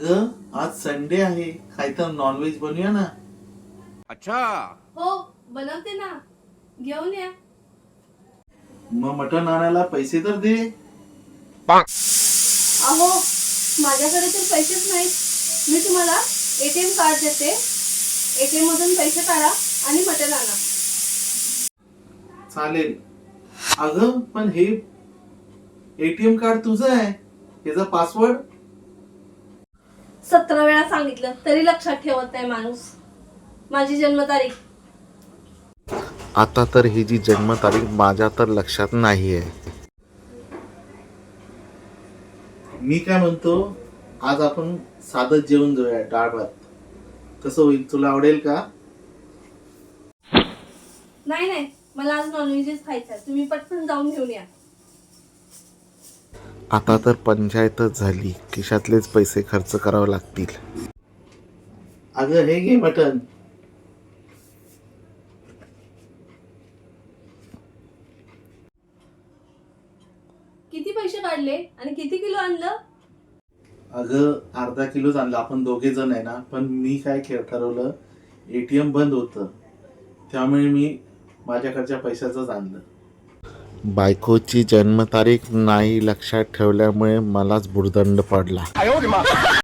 अगं आज संडे आहे, काहीतरी नॉनव्हेज बनवूया ना. अच्छा. हो बनवते ना, घेऊन या. मग मटण आणायला पैसे तर दे. अहो माझ्याकडे तर पैसेच नाहीत. मी तुम्हाला एटीएम कार्ड देते, एटीएम मधून पैसे काढा आणि मटण आणा. चालेल. अगं पण हे एटीएम कार्ड तुझं आहे, त्याचा पासवर्ड 17 वेळा सांगितलं तरी लक्षात ठेवत नाही माणूस. माझी जन्मतारीख. आता तर ही जी जन्मतारीख माझ्या तर लक्षात नाही आहे. मी काय म्हणतो, आज आपण साधं जेवण जाऊया, डाळ भात. कसं होईल, तुला आवडेल का? नाही नाही, मला आज नॉनव्हेजच खायचं आहे. तुम्ही पटकन जाऊन घेऊन या. आता तर पंचायतच झाली, खिशातलेच पैसे खर्च करावे लागतील. अगं हे घे मटण. किती पैसे काढले आणि किती किलो आणलं? अगं अर्धा किलोच आणलं, आपण दोघे जण आहे ना. पण मी काय ठरवलं, एटीएम बंद होतं, त्यामुळे मी माझ्याकडच्या पैशाचंच आणलं. बायकोची जन्मतारीख नाही लक्षात ठेवल्यामुळे मलाच भुर्दंड पडला.